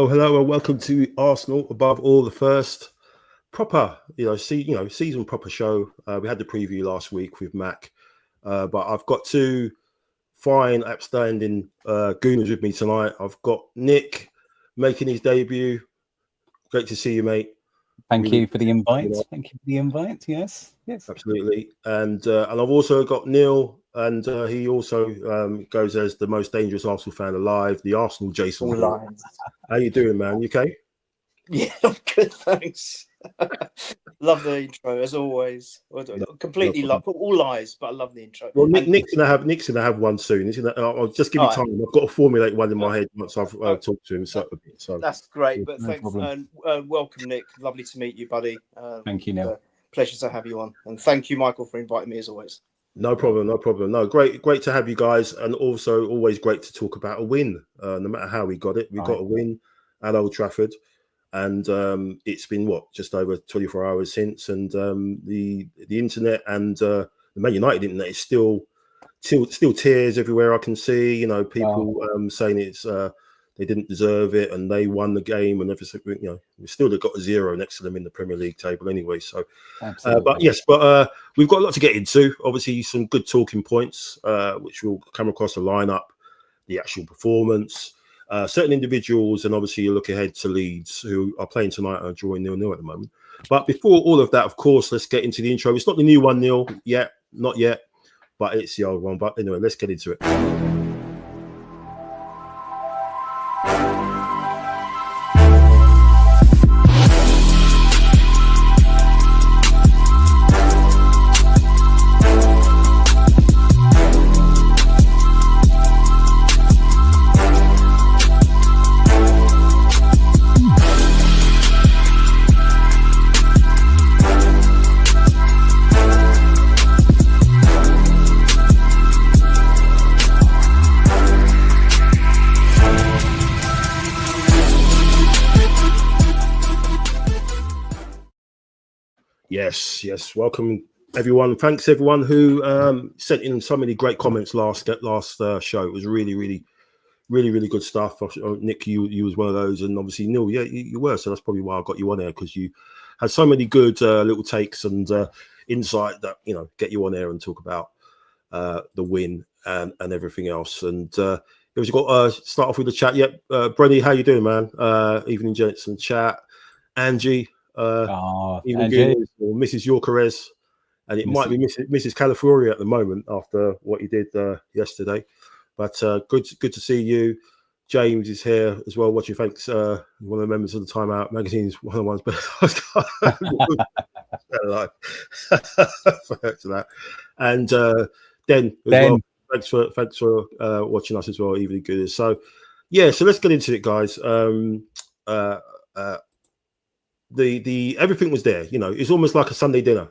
Hello, and welcome to Arsenal Above All, the first proper, season proper show. We had the preview last week with Mac, but I've got two fine, upstanding gooners with me tonight. I've got Nick making his debut. Great to see you, mate. Thank you for the invite. Thank you for the invite. Yes, absolutely. And I've also got Neil, and he also goes as the most dangerous Arsenal fan alive, the Arsenal Jason. How you doing, man? You okay? Yeah, I'm good, thanks. Love the intro as always. Completely love all lies, but I love the intro. Well, Nick's gonna have one soon. I'll just give you time. I've got to formulate one in my head once I've talked to him. So that's great. But thanks and welcome, Nick. Lovely to meet you, buddy. Thank you, Neil. Pleasure to have you on, and thank you, Michael, for inviting me as always. No problem. No, great to have you guys, and also always great to talk about a win. No matter how we got it, we got a win at Old Trafford. And it's been just over 24 hours since, and the internet and the Man United internet is still tears everywhere. I can see, people saying it's they didn't deserve it and they won the game and everything. We still have got a 0 next to them in the Premier League table anyway. So, but we've got a lot to get into. Obviously, some good talking points, which will come across the lineup, the actual performance. Certain individuals, and obviously you look ahead to Leeds, who are playing tonight and are drawing 0-0 at the moment. But before all of that, of course, let's get into the intro. It's not the new one, Neil, not yet, but it's the old one. But anyway, let's get into it. Yes. Welcome, everyone. Thanks, everyone who sent in so many great comments last show. It was really good stuff. Nick, you was one of those, and obviously Neil, you were. So that's probably why I got you on there, because you had so many good little takes and insight that get you on air and talk about the win and everything else. And we've got start off with the chat. Yep, Brenny, how you doing, man? Evening, gents, and chat. Angie. Even good, or Mrs. Yorkerez, and it might be Mrs. Calafiori at the moment after what you did yesterday. But good to see you. James is here as well watching. Thanks, one of the members of the Time Out magazine is one of the ones. But thanks for that. And Den as well. Thanks for watching us as well. Even good. So so let's get into it, guys. The everything was there, it's almost like a Sunday dinner,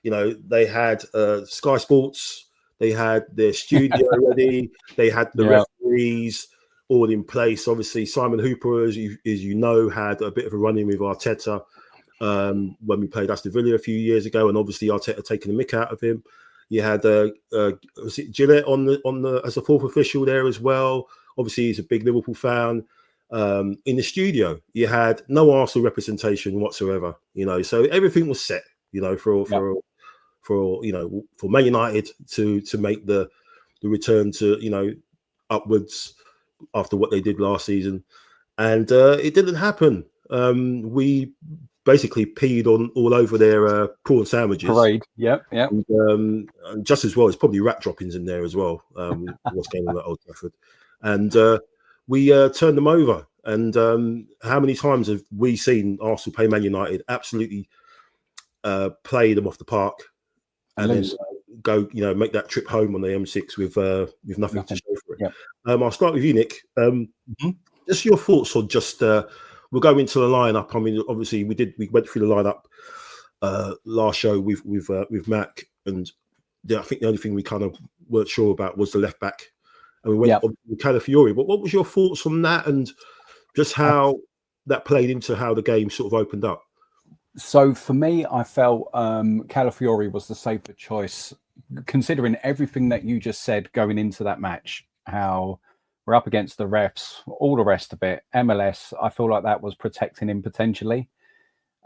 they had Sky Sports, they had their studio ready, they had the referees all in place. Obviously, Simon Hooper, as you know, had a bit of a run-in with Arteta when we played Aston Villa a few years ago, and obviously Arteta taking the mick out of him. You had was it Gillette on the as a fourth official there as well. Obviously, he's a big Liverpool fan. In the studio, you had no Arsenal representation whatsoever. So everything was set. For Man United to make the the return to upwards after what they did last season, and it didn't happen. We basically peed all over their prawn sandwiches. Parade. Yep. And just as well, it's probably rat droppings in there as well. What's going on at Old Trafford, and we turned them over. And how many times have we seen Arsenal play Man United absolutely play them off the park, and then go, make that trip home on the M6 with nothing to show for it. Yep. I'll start with you, Nick. Just your thoughts on just we'll go into the lineup. I mean, obviously we went through the lineup last show with Mac, and I think the only thing we kind of weren't sure about was the left back, and we went with Calafiori. But what was your thoughts on that, and just how that played into how the game sort of opened up? So for me, I felt Calafiori was the safer choice, considering everything that you just said going into that match, how we're up against the refs, all the rest of it. MLS, I feel like that was protecting him potentially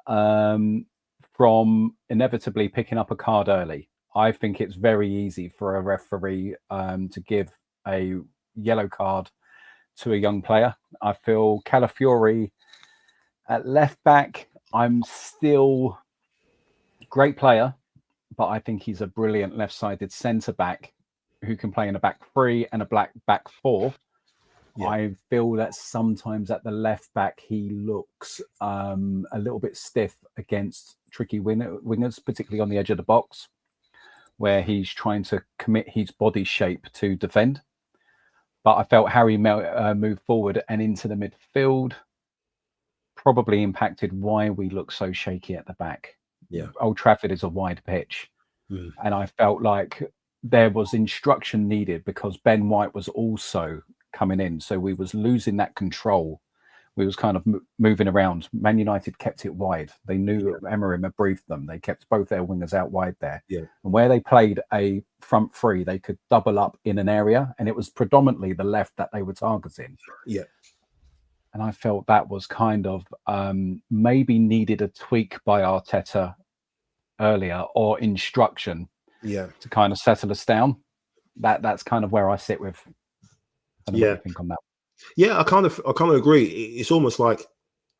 from inevitably picking up a card early. I think it's very easy for a referee to give a yellow card to a young player. I feel Calafiori at left back, I'm still great player, but I think he's a brilliant left-sided centre back who can play in a back three and a back four. Yeah. I feel that sometimes at the left back he looks a little bit stiff against tricky wingers, particularly on the edge of the box, where he's trying to commit his body shape to defend. But I felt Harry moved forward and into the midfield probably impacted why we look so shaky at the back. Yeah, Old Trafford is a wide pitch, and I felt like there was instruction needed because Ben White was also coming in, so we was losing that control. We was kind of moving around. Man United kept it wide. They knew Emery had briefed them. They kept both their wingers out wide there. Yeah. And where they played a front three, they could double up in an area, and it was predominantly the left that they were targeting. Yeah. And I felt that was kind of maybe needed a tweak by Arteta earlier, or instruction to kind of settle us down. That's kind of where I sit with. I don't know what you think on that. Yeah, I kind of agree. It's almost like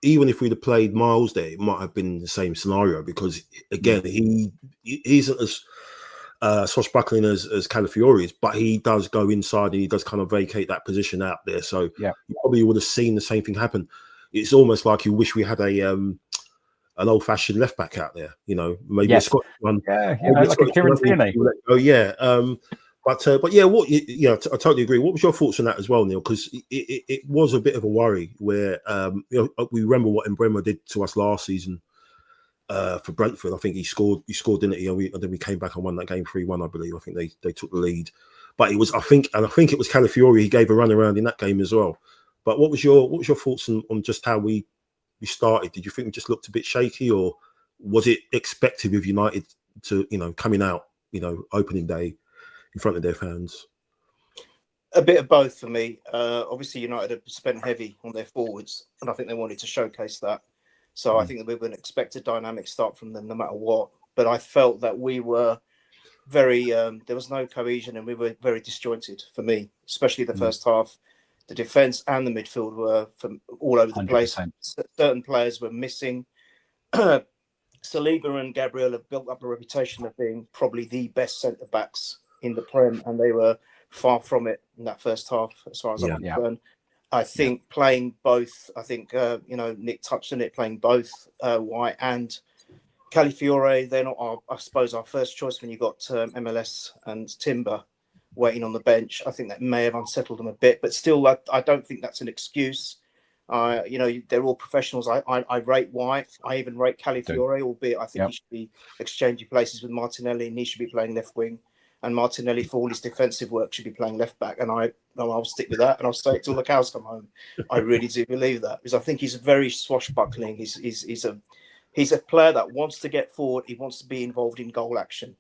even if we'd have played Miles there, it might have been the same scenario, because again, he isn't as swashbuckling as Calafiori is, but he does go inside and he does kind of vacate that position out there. So you probably would have seen the same thing happen. It's almost like you wish we had an old-fashioned left back out there, maybe a Scottish one. Yeah, like a Kieran Tierney. But yeah, I totally agree. What was your thoughts on that as well, Neil? Because it was a bit of a worry where we remember what Mbeumo did to us last season for Brentford. I think he scored, didn't he? And then we came back and won that game 3-1, I believe. I think they took the lead. But it was, I think it was Calafiori. He gave a run around in that game as well. But what was your thoughts on just how we started? Did you think we just looked a bit shaky, or was it expected with United to coming out opening day in front of their fans? A bit of both for me. Obviously, United have spent heavy on their forwards, and I think they wanted to showcase that. So I think that we would expect a dynamic start from them no matter what. But I felt that we were very, there was no cohesion, and we were very disjointed for me, especially the first half. The defence and the midfield were from all over the 100%. Place. Certain players were missing. Saliba and Gabriel have built up a reputation of being probably the best centre-backs in the Prem, and they were far from it in that first half, as far as I'm concerned. I think playing both, Nick touched on it, playing both White and Calafiori, they're not, I suppose, our first choice when you got MLS and Timber waiting on the bench. I think that may have unsettled them a bit, but still, I don't think that's an excuse. They're all professionals. I rate White. I even rate Calafiori, albeit I think he should be exchanging places with Martinelli, and he should be playing left wing. And Martinelli, for all his defensive work, should be playing left back. And I'll stick with that, and I'll say it till the cows come home. I really do believe that, because I think he's very swashbuckling. He's a player that wants to get forward. He wants to be involved in goal action,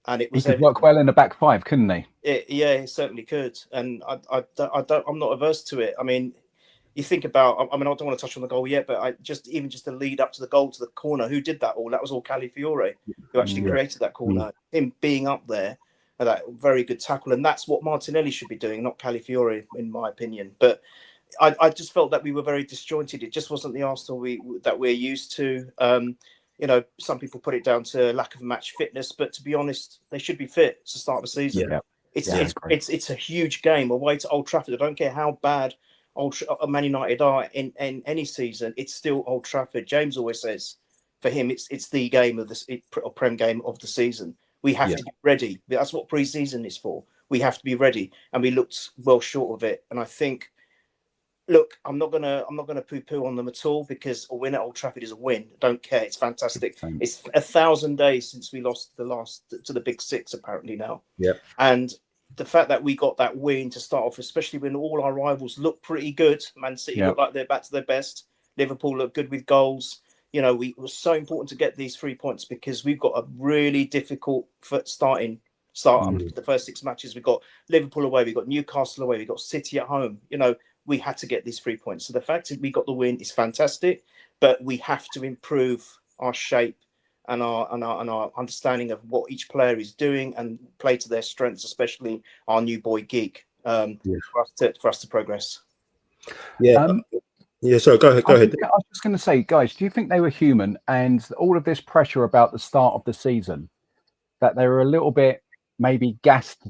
and it was. He could work well in the back five, couldn't he? He certainly could. And I'm not averse to it. I mean, you think about. I don't want to touch on the goal yet, but just the lead up to the goal, to the corner. Who did that all? That was all Calafiori who actually created that corner. Him being up there. that very good tackle, and that's what Martinelli should be doing, not Calafiori, in my opinion. But I just felt that we were very disjointed. It just wasn't the Arsenal that we're used to. Some people put it down to lack of match fitness, but to be honest, they should be fit to start the season. Yeah. It's a huge game away to Old Trafford. I don't care how bad Man United are in any season. It's still Old Trafford. James always says, for him, it's the game of the Prem game of the season. We have to be ready. That's what pre-season is for. We have to be ready, and we looked well short of it. And I think, look, I'm not gonna poo-poo on them at all, because a win at Old Trafford is a win. I don't care. It's fantastic. It's 1,000 days since we lost to the Big Six apparently now. Yeah. And the fact that we got that win to start off, especially when all our rivals look pretty good. Man City look like they're back to their best. Liverpool look good with goals. It was so important to get these 3 points, because we've got a really difficult start up. The first 6 matches, we've got Liverpool away, we've got Newcastle away, we've got City at home. We had to get these 3 points. So the fact that we got the win is fantastic, but we have to improve our shape and our understanding of what each player is doing and play to their strengths, especially our new boy Geek, for us to progress. So go ahead. I was just going to say, guys, do you think they were human, and all of this pressure about the start of the season, that they were a little bit maybe gassed,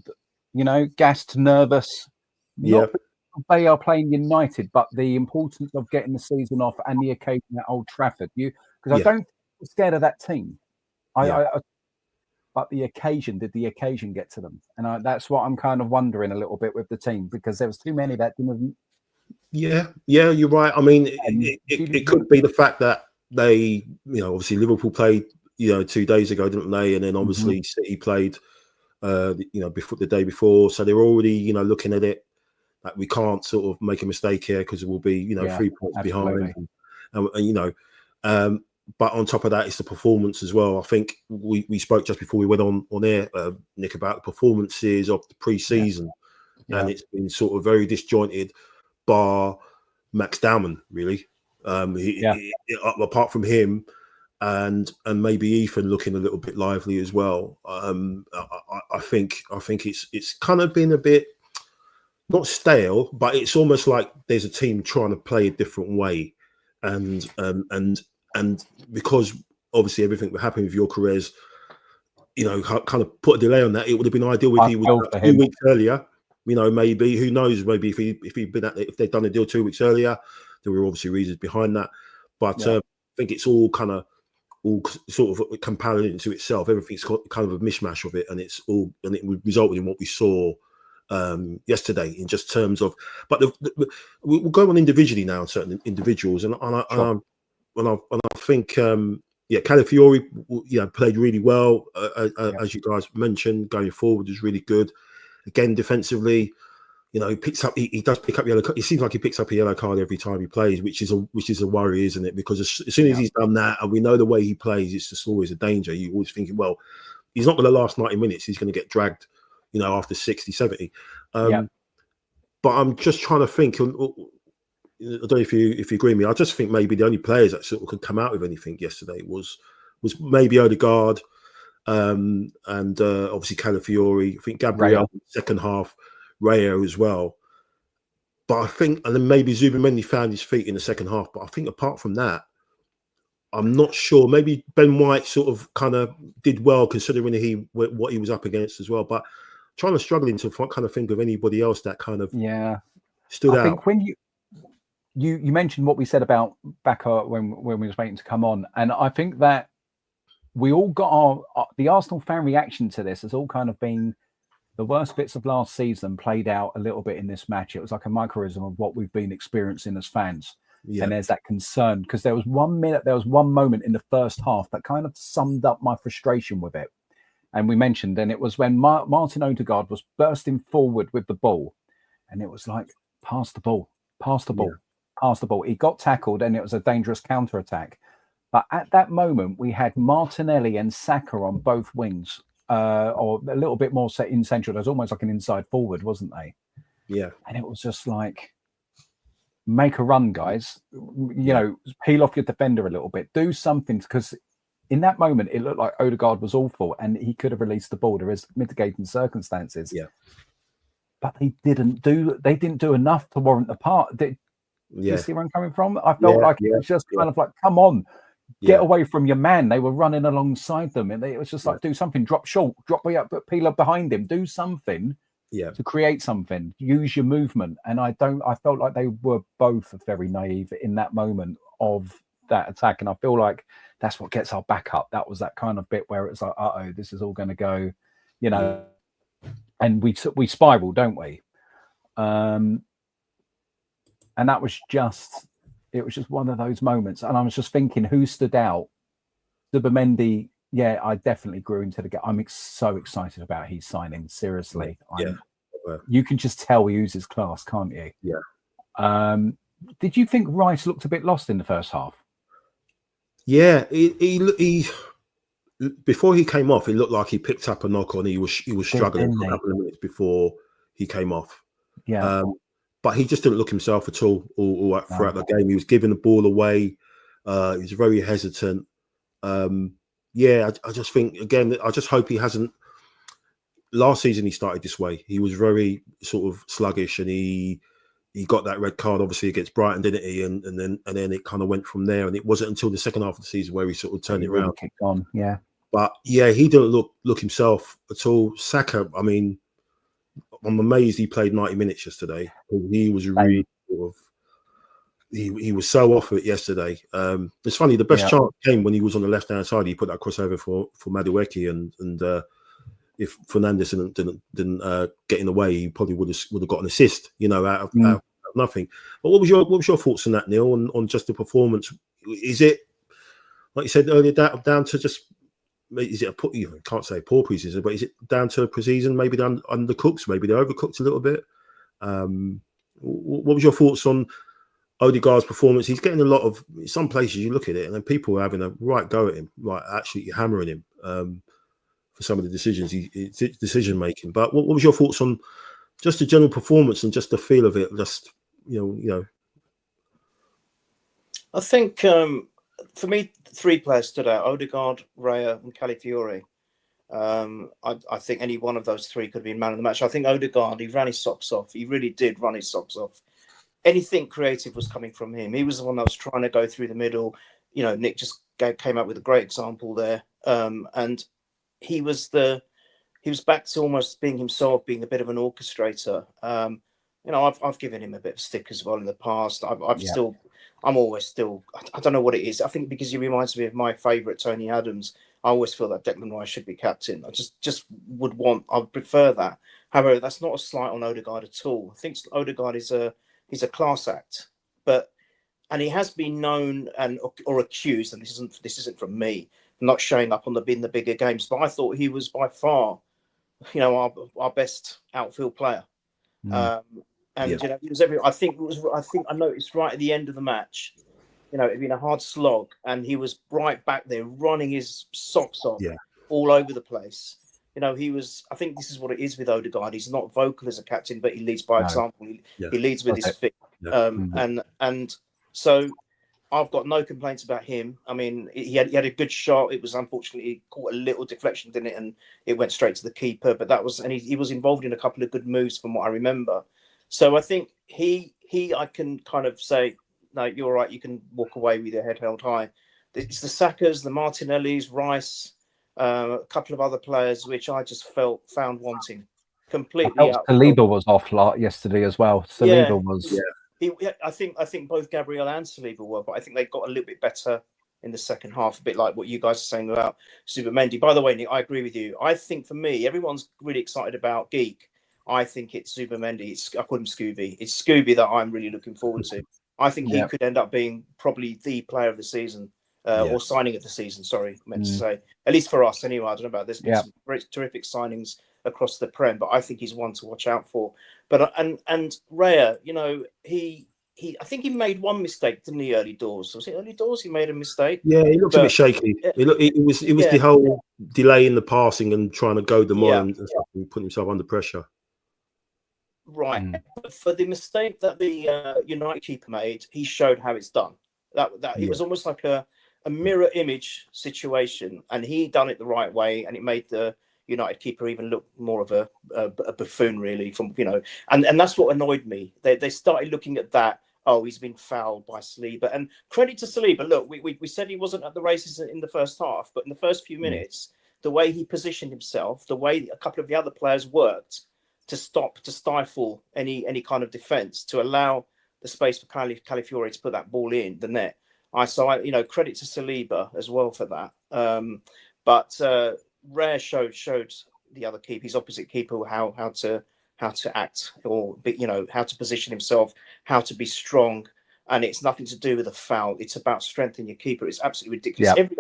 nervous? Not they are playing United, but the importance of getting the season off and the occasion at Old Trafford. Because I don't think I'm scared of that team. But the occasion, did the occasion get to them? And that's what I'm kind of wondering a little bit with the team, because there was too many that didn't. Yeah, you're right. I mean, it could be the fact that they, obviously Liverpool played, 2 days ago, didn't they? And then obviously City played, before the day before. So they're already, looking at it that we can't sort of make a mistake here, because it will be, 3 points behind. And but on top of that, it's the performance as well. I think we spoke just before we went on air, Nick, about the performances of the pre-season, and it's been sort of very disjointed, bar Max Dowman, really. Apart from him, and maybe Ethan looking a little bit lively as well. I think it's kind of been a bit, not stale, but it's almost like there's a team trying to play a different way, and because obviously everything that happened with Gyökeres, kind of put a delay on that. It would have been ideal if he was 2 weeks earlier. Maybe, who knows? Maybe if they'd done a deal 2 weeks earlier, there were obviously reasons behind that. But I think it's all sort of compounded into itself. Everything's got kind of a mishmash of it, and it resulted in what we saw yesterday, in just terms of. But we'll go on individually now on certain individuals, and I think Calafiori played really well, as you guys mentioned. Going forward is really good. Again, defensively, he does pick up yellow. It seems like he picks up a yellow card every time he plays, which is a worry, isn't it? Because as soon as he's done that, and we know the way he plays, it's just always a danger. You always thinking, well, he's not going to last 90 minutes. He's going to get dragged, after 60, 70. But I'm just trying to think. I don't know if you agree with me. I just think maybe the only players that sort of could come out with anything yesterday was maybe Odegaard, and obviously Calafiori. I think Gabriel in the second half, Rayo as well. But I think, and then maybe Zubimendi found his feet in the second half. But I think apart from that, I'm not sure. Maybe Ben White sort of kind of did well, considering what he was up against as well. But struggling to kind of think of anybody else that kind of stood out. I think when you mentioned what we said about Baka when we was waiting to come on, and I think that we all got the Arsenal fan reaction to this has all kind of been the worst bits of last season played out a little bit in this match. It was like a microcosm of what we've been experiencing as fans. And there's that concern, because there was 1 moment in the first half that kind of summed up my frustration with it. And we mentioned, and it was when Martin Odegaard was bursting forward with the ball, and it was like, pass the ball. He got tackled, and it was a dangerous counter-attack. But at that moment, we had Martinelli and Saka on both wings, or a little bit more set in central. There was almost like an inside forward, wasn't they? Yeah. And it was just like, make a run, guys. Peel off your defender a little bit. Do something, because in that moment, it looked like Odegaard was awful and he could have released the ball. There is mitigating circumstances. Yeah. But they didn't do enough to warrant the part. You see where I'm coming from? I felt like it was just kind of like, come on, get away from your man. They were running alongside them, and it was just like, do something, drop short, drop way up, put Peeler behind him, do something to create something, use your movement. And I felt like they were both very naive in that moment of that attack. And I feel like that's what gets our back up. That was that kind of bit where it's like, this is all going to go, and we spiral, don't we? And that was just, it was just one of those moments. And I was just thinking, who stood out? Zubimendi, I definitely grew into the game. I'm so excited about his signing. Seriously. You can just tell he uses class, can't you? Yeah. Did you think Rice looked a bit lost in the first half? Yeah, he before he came off, it looked like he picked up a knock on. He was struggling for a couple of minutes before he came off. Yeah. But he just didn't look himself at all throughout the game. He was giving the ball away. He was very hesitant. I just think, again, I just hope he hasn't. Last season he started this way. He was very sort of sluggish, and he got that red card obviously against Brighton, didn't he? And then it kind of went from there. And it wasn't until the second half of the season where he sort of turned it around. Kicked on, yeah. But he didn't look himself at all. Saka, I mean, I'm amazed he played 90 minutes yesterday. He was really sort of, he was so off it yesterday. It's funny, the best chance came when he was on the left hand side. He put that crossover for Madueke, and if Fernandes didn't get in the way, he probably would have got an assist, out of nothing. But what was your thoughts on that, Neil? On just the performance? Is it, like you said earlier, down to just? Is it can't say poor preseason, but is it down to preseason? Maybe they're undercooked, maybe they overcooked a little bit. What was your thoughts on Odegaard's performance? He's getting a lot of, some places you look at it and then people are having a right go at him, like actually hammering him for some of the decisions, decision making. But what was your thoughts on just the general performance and just the feel of it? Just I think. For me, 3 players stood out: Odegaard, Raya, and Calafiori. I think any one of those 3 could have been man of the match. I think Odegaard, he ran his socks off. He really did run his socks off. Anything creative was coming from him. He was the one that was trying to go through the middle. Nick just came out with a great example there. And he was back to almost being himself, being a bit of an orchestrator. I've given him a bit of stick as well in the past. I'm always still, I don't know what it is. I think because he reminds me of my favourite Tony Adams. I always feel that Declan Rice should be captain. I just would prefer that. However, that's not a slight on Odegaard at all. I think Odegaard he's a class act, and he has been known or accused, and this isn't from me, not showing up in the bigger games. But I thought he was by far, our best outfield player. He was I think I noticed right at the end of the match, it'd been a hard slog, and he was right back there running his socks off all over the place. He was. I think this is what it is with Odegaard. He's not vocal as a captain, but he leads by example. He leads with his feet, and so I've got no complaints about him. I mean, he had a good shot. It was unfortunately he caught a little deflection, didn't it, and it went straight to the keeper. But he was involved in a couple of good moves from what I remember. So I think I can kind of say, no, you're right. You can walk away with your head held high. It's the Sakas, the Martinellis, Rice, a couple of other players, which I just found wanting completely. Saliba was off yesterday as well. Saliba was. Yeah. I think both Gabriel and Saliba were, but I think they got a little bit better in the second half, a bit like what you guys are saying about Zubimendi. By the way, Nick, I agree with you. I think for me, everyone's really excited about Geek. I think it's Zubimendi. I call him Scooby. It's Scooby that I'm really looking forward to. I think he could end up being probably the player of the season or signing of the season. Sorry, meant to say. At least for us, anyway. I don't know about this. Some terrific signings across the Prem, but I think he's one to watch out for. But and Raya, I think he made one mistake, didn't he? Early doors. Was it early doors? He made a mistake. Yeah, he looked a bit shaky. It was the whole delay in the passing and trying to goad them on and putting himself under pressure. Right. But for the mistake that the United keeper made, he showed how it's done. That it was almost like a a mirror image situation, and he done it the right way, and it made the United keeper even look more of a buffoon, really. From and that's what annoyed me. They started looking at that. Oh, he's been fouled by Saliba, and credit to Saliba. Look, we said he wasn't at the races in the first half, but in the first few minutes, the way he positioned himself, the way a couple of the other players worked to stifle any kind of defence, to allow the space for Calafiori to put that ball in the net. Credit to Saliba as well for that. But Rare showed the other keeper, his opposite keeper, how to act, or how to position himself, how to be strong. And it's nothing to do with a foul. It's about strengthening your keeper. It's absolutely ridiculous. Yep.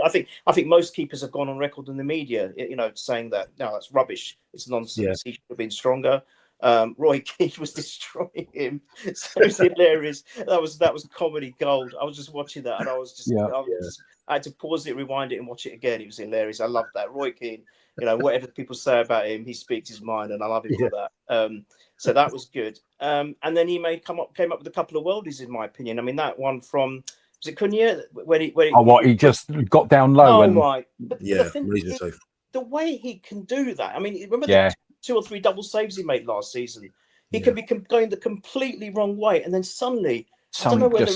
I think most keepers have gone on record in the media, saying that no, that's rubbish. It's nonsense. Yeah. He should have been stronger. Roy Keane was destroying him. So it was hilarious. That was comedy gold. I was just watching that, and I had to pause it, rewind it, and watch it again. It was hilarious. I loved that. Roy Keane, whatever people say about him, he speaks his mind, and I love him for that. So that was good. And then he came up with a couple of worldies, in my opinion. I mean, that one from, was it Cunha? He just got down low. But the way he can do that. I mean, remember the 2 or 3 double saves he made last season? He can be going the completely wrong way, and then suddenly, I don't know whether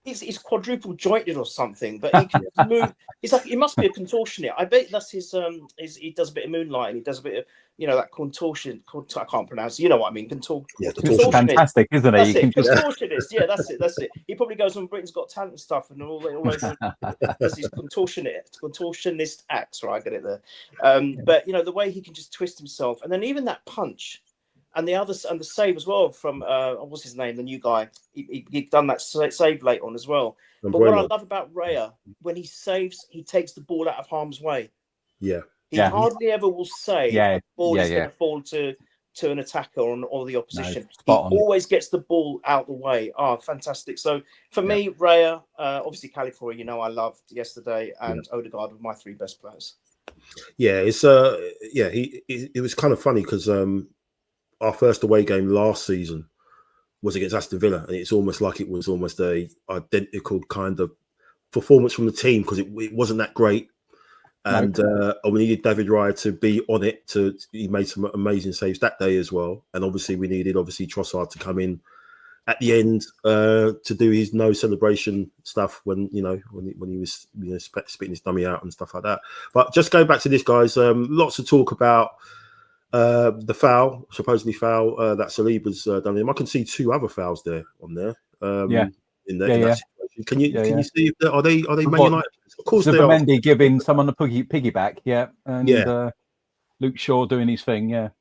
he's quadruple jointed or something, but he can move. He's like, he must be a contortionist. I bet that's his. He does a bit of moonlight, and he does a bit of that contortion. I can't pronounce it. You know what I mean? Contortionist. Fantastic, isn't he? Contortionist. Yeah, that's it. He probably goes on Britain's Got Talent and stuff, and all those does his contortionist acts. Right, I get it there. But the way he can just twist himself, and then even that punch. And the save as well from what's his name, the new guy. He done that save late on as well. But what I love about Raya, when he saves, he takes the ball out of harm's way. Yeah, he hardly ever will save the ball is going to fall to an attacker or the opposition. He always gets the ball out the way. Oh, fantastic! So for me, Raya, obviously Calafiori, I loved yesterday, and Odegaard were my 3 best players. Yeah, it's it was kind of funny because our first away game last season was against Aston Villa, and it's almost like it was almost a identical kind of performance from the team, because it wasn't that great. And we needed David Raya to be on it. He made some amazing saves that day as well. And obviously we needed Trossard to come in at the end to do his no celebration stuff when he was spitting his dummy out and stuff like that. But just going back to this, guys, lots of talk about the supposedly foul that Saliba's done him. I can see 2 other fouls there on there. In that situation. Can you see if are they Man United? Of course they are. Mendy giving someone a piggyback, and Luke Shaw doing his thing, There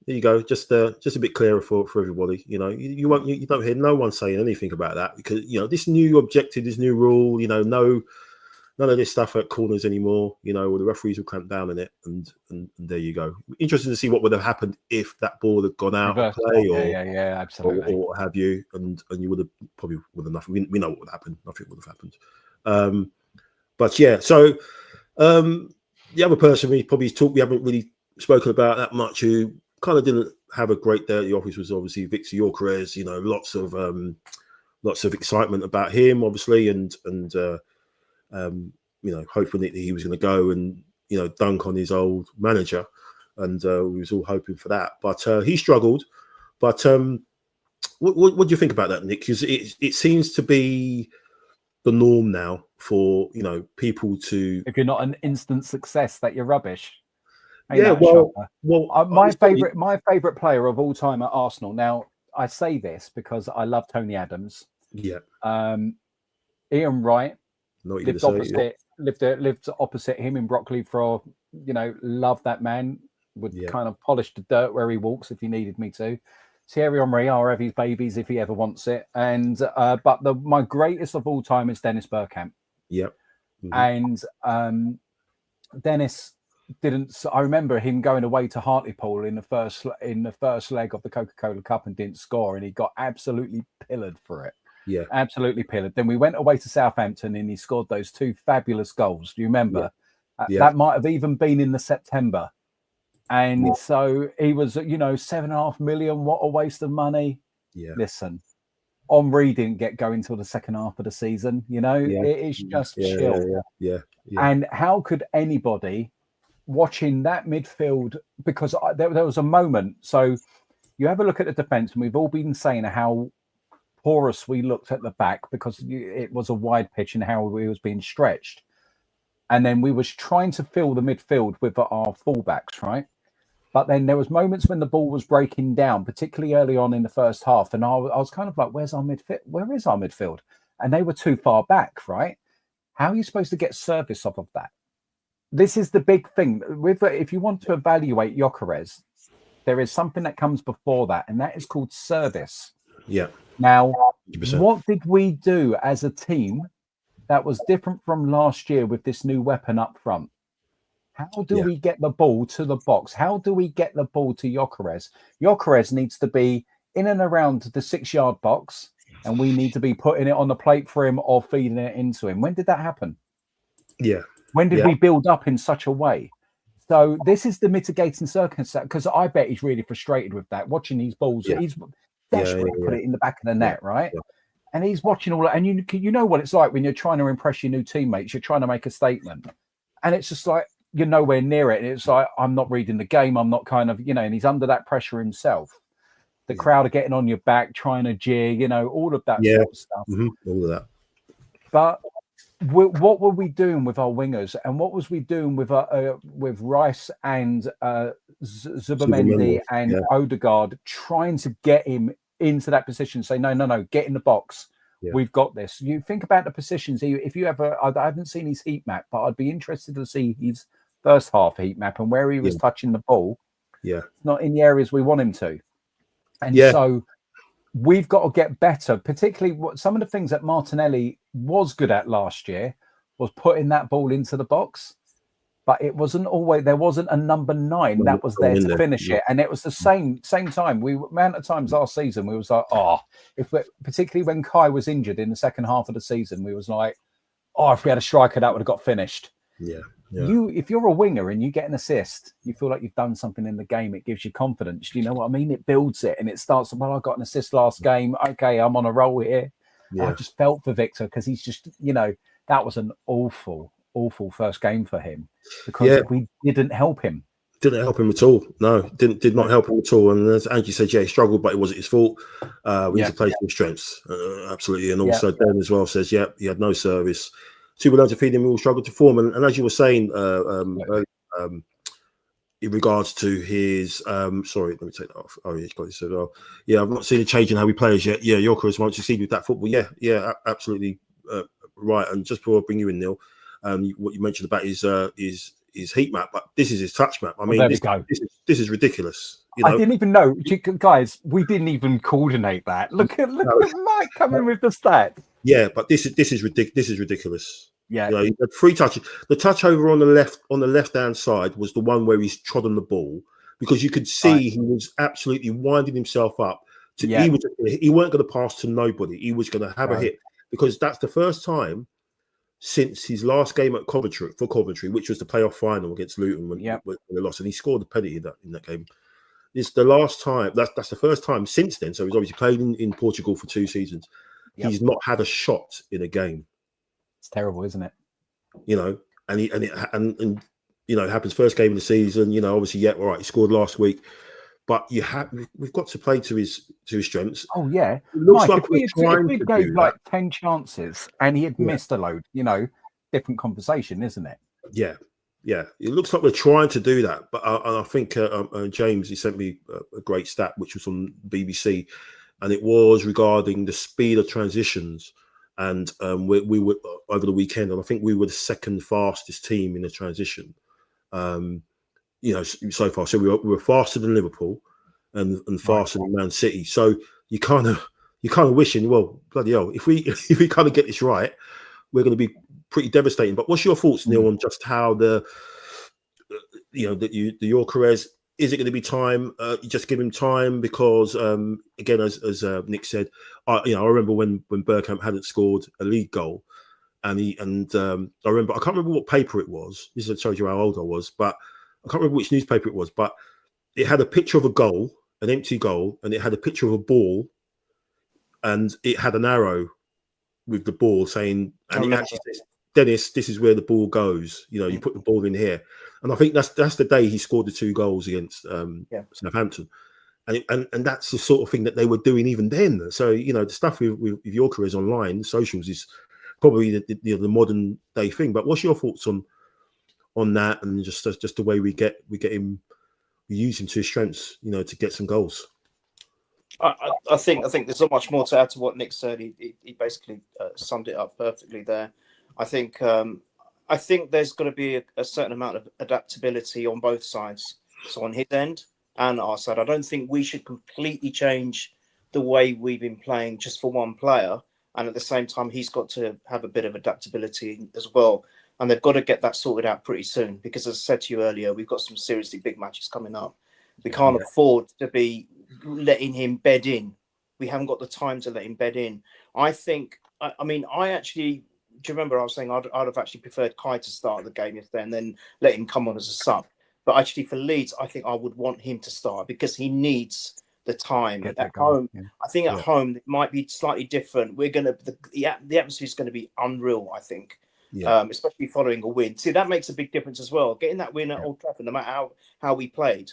you go. Just a bit clearer for everybody. You don't hear no one saying anything about that, because this new objective, this new rule. None of this stuff at corners anymore, or the referees will clamp down on it, and there you go. Interesting to see what would have happened if that ball had gone out of play, absolutely, or what have you, and you would have probably nothing. We know what would happen. Nothing would have happened. But yeah, so the other person we haven't really spoken about that much, who kind of didn't have a great day at the office, was obviously Victor Gyökeres. Lots of excitement about him, obviously, and hoping that he was going to go and dunk on his old manager, and we was all hoping for that. But he struggled. But what do you think about that, Nick? Because it seems to be the norm now for people to. If you're not an instant success, that you're rubbish. My favorite player of all time at Arsenal. Now I say this because I love Tony Adams. Yeah. Ian Wright. Lived opposite him in Brockley for, love that man. Would kind of polish the dirt where he walks if he needed me to. Thierry Henry, I'll have his babies if he ever wants it. And but my greatest of all time is Dennis Bergkamp. Yep. Mm-hmm. And Dennis didn't. I remember him going away to Hartlepool in the first leg of the Coca-Cola Cup and didn't score, and he got absolutely pillared for it. Yeah, absolutely pillared. Then we went away to Southampton and he scored those 2 fabulous goals. Do you remember? That might have even been in the September. And so he was, 7.5 million. What a waste of money. Yeah. Listen, Henry didn't get going until the second half of the season. You know, it is just chill. Yeah. And how could anybody watching that midfield? Because there was a moment. So you have a look at the defence, and we've all been saying how porous we looked at the back because it was a wide pitch and how we was being stretched. And then we was trying to fill the midfield with our fullbacks, right? But then there was moments when the ball was breaking down, particularly early on in the first half. And I was kind of like, where's our midfield? Where is our midfield? And they were too far back, right? How are you supposed to get service off of that? This is the big thing. If you want to evaluate Gyökeres, there is something that comes before that, and that is called service. Yeah. Now, 100%. What did we do as a team that was different from last year with this new weapon up front? How do we get the ball to the box? How do we get the ball to Gyökeres? Gyökeres needs to be in and around the 6-yard box, and we need to be putting it on the plate for him or feeding it into him. When did that happen? Yeah. When did we build up in such a way? So this is the mitigating circumstance, because I bet he's really frustrated with that. Watching these balls, he's desperate to put it in the back of the net, right? Yeah. And he's watching all that. And you know what it's like when you're trying to impress your new teammates. You're trying to make a statement. And it's just like, you're nowhere near it. And it's like, I'm not reading the game. I'm not kind of, and he's under that pressure himself. The crowd are getting on your back, trying to jeer, all of that sort of stuff. Mm-hmm. All of that. But what were we doing with our wingers? And what was we doing with Rice and Zubamendi and Odegaard, trying to get him into that position? Say, no, get in the box. Yeah. We've got this. You think about the positions. If you ever, I haven't seen his heat map, but I'd be interested to see his first half heat map and where he was touching the ball. Yeah. Not in the areas we want him to. And so we've got to get better, particularly some of the things that Martinelli was good at last year was putting that ball into the box. But it wasn't always, there wasn't a number 9 that was there to finish it. And it was the same time. Amount of times last season, we was like, particularly when Kai was injured in the second half of the season, we was like, if we had a striker, that would have got finished. Yeah. If you're a winger and you get an assist, you feel like you've done something in the game. It gives you confidence. Do you know what I mean? It builds it and it starts, I got an assist last game. Okay, I'm on a roll here. Yeah. I just felt for Victor because he's just, that was an awful first game for him because we didn't help him. Didn't help him at all. No, did not help him at all. And as Angie said, he struggled, but it wasn't his fault. We need to play to his strengths, absolutely. And also Dan as well says, he had no service. 2 were to feed him, we all struggled to form. And as you were saying, in regards to his, sorry, let me take that off. Oh, he's got this. I've not seen a change in how we play as yet. Yeah, Gyökeres won't succeed with that football. Yeah, absolutely right. And just before I bring you in, Neil, what you mentioned about his heat map, but this is his touch map. I mean, this is ridiculous. I didn't even know, guys. We didn't even coordinate that. Look at Mike coming with the stat. Yeah, but this is ridiculous. This is ridiculous. Yeah, he had 3 touches. The touch over on the left hand side was the one where he's trod on the ball because you could see he was absolutely winding himself up. He weren't going to pass to nobody. He was going to have a hit because that's the first time since his last game at Coventry, which was the playoff final against Luton when they lost, and he scored the penalty in that game. It's the last time. That's the first time since then. So he's obviously played in Portugal for 2 seasons. He's not had a shot in a game. It's terrible, isn't it? And it happens first game of the season. Obviously, he scored last week, but we've got to play to his strengths. Oh yeah, it looks Mike, like if we gave like 10 chances and he had missed a load, different conversation, isn't it? Yeah. It looks like we're trying to do that, but I think James, he sent me a great stat which was on BBC, and it was regarding the speed of transitions. And we were over the weekend, and I think we were the second fastest team in the transition. So far, so we were faster than Liverpool, and faster than Man City. So you kind of wishing, well, bloody hell, if we kind of get this right, we're going to be pretty devastating. But what's your thoughts, Neil, on just how the Gyökeres? Is it going to be time? You just give him time because, again, as Nick said, I remember when Bergkamp hadn't scored a league goal, and I remember, I can't remember what paper it was. This shows you how old I was, but I can't remember which newspaper it was. But it had a picture of a goal, an empty goal, and it had a picture of a ball and it had an arrow with the ball saying, and it actually says, Dennis, this is where the ball goes. You know, you put the ball in here. And I think that's the day he scored the 2 goals against Southampton. And that's the sort of thing that they were doing even then. So, you know, the stuff with your careers online, socials is probably the modern day thing. But what's your thoughts on that, and just the way we use him to his strengths, you know, to get some goals? I think there's not much more to add to what Nick said. He basically summed it up perfectly there. I think there's got to be a certain amount of adaptability on both sides. So on his end and our side, I don't think we should completely change the way we've been playing just for one player. And at the same time, he's got to have a bit of adaptability as well. And they've got to get that sorted out pretty soon, because as I said to you earlier, we've got some seriously big matches coming up. We can't afford to be letting him bed in. We haven't got the time to let him bed in. I think, I actually, do you remember I was saying I'd have actually preferred Kai to start the game yesterday and then let him come on as a sub. But actually for Leeds, I think I would want him to start because he needs the time at home. Yeah. I think at home it might be slightly different. We're going to, the atmosphere is going to be unreal, I think. Especially following a win. See, that makes a big difference as well. Getting that win at Old Trafford, no matter how we played,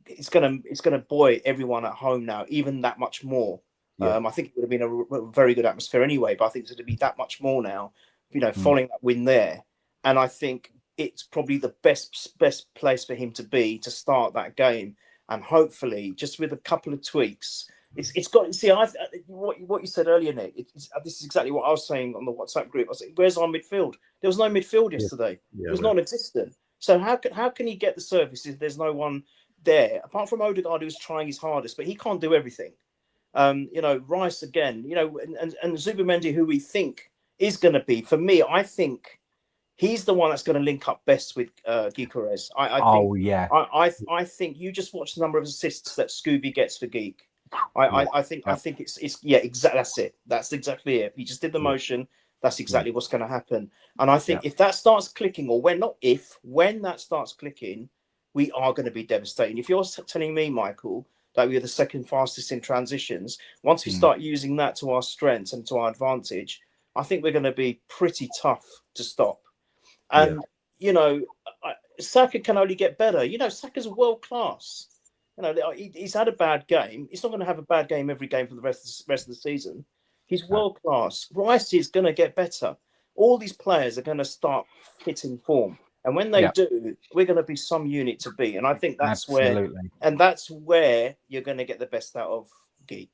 it's gonna buoy everyone at home now, even that much more. I think it would have been a very good atmosphere anyway, but I think it's going to be that much more now, you know, following that win there. And I think it's probably the best place for him to be to start that game. And hopefully, just with a couple of tweaks, it's got. See, what you said earlier, Nick. This is exactly what I was saying on the WhatsApp group. I was like, "Where's our midfield? There was no midfield yesterday. It was non-existent. So how can he get the service if there's no one there apart from Odegaard, who's trying his hardest, but he can't do everything. You know, Rice again. You know, and Zubimendi, who we think is going to be, for me, I think he's the one that's going to link up best with Gyökeres. I think you just watch the number of assists that Scooby gets for Geek. I think it's exactly, that's it. That's exactly it. He just did the motion. That's exactly what's going to happen. And I think if that starts clicking, or when that starts clicking, we are going to be devastating. If you're telling me, Michael, that we're the second fastest in transitions, once we start using that to our strengths and to our advantage, I think we're going to be pretty tough to stop. And, you know, Saka can only get better. You know, Saka's world class. You know, he's had a bad game. He's not going to have a bad game every game for the rest of the season. He's world class. Rice is going to get better. All these players are going to start hitting form. And when they do, we're going to be some unit to beat. And I think that's where you're going to get the best out of Geek.